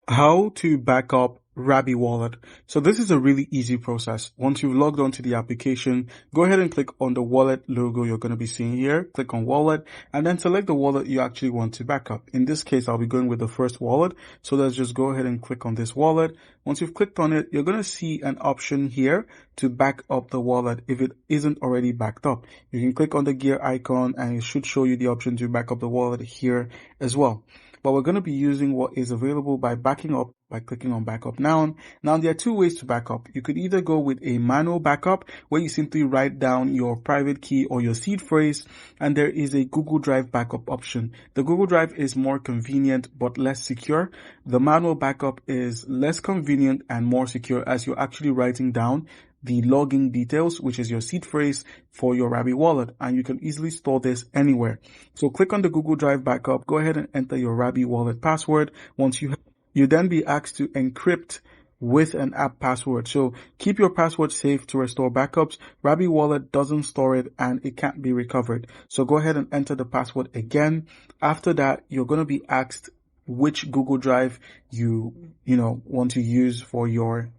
How to back up Rabby Wallet. So this is a really easy process. Once you've logged onto the application, go ahead and click on the wallet logo you're going to be seeing here. Click on wallet and then select the wallet you actually want to back up. In this case, I'll be going with the first wallet. So let's just go ahead and click on this wallet. Once you've clicked on it, you're going to see an option here to back up the wallet if it isn't already backed up. You can click on the gear icon and it should show you the option to back up the wallet here as well. But we're going to be using what is available by backing up by clicking on backup now. Now there are two ways to back up. You could either go with a manual backup where you simply write down your private key or your seed phrase, and there is a Google Drive backup option. The Google Drive is more convenient but less secure. The manual backup is less convenient and more secure as you're actually writing down the login details, which is your seed phrase for your Rabby wallet, and you can easily store this anywhere. So click on the Google Drive backup, go ahead and enter your Rabby wallet password. Once you then be asked to encrypt with an app password. So keep your password safe to restore backups. Rabby Wallet doesn't store it and it can't be recovered. So go ahead and enter the password again. After that, you're going to be asked which Google Drive you want to use for your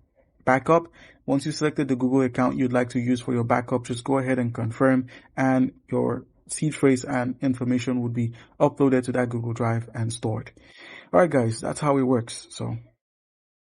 backup. Once you selected the Google account you'd like to use for your backup, just go ahead and confirm and your seed phrase and information would be uploaded to that Google Drive and stored. All right, guys, that's how it works. So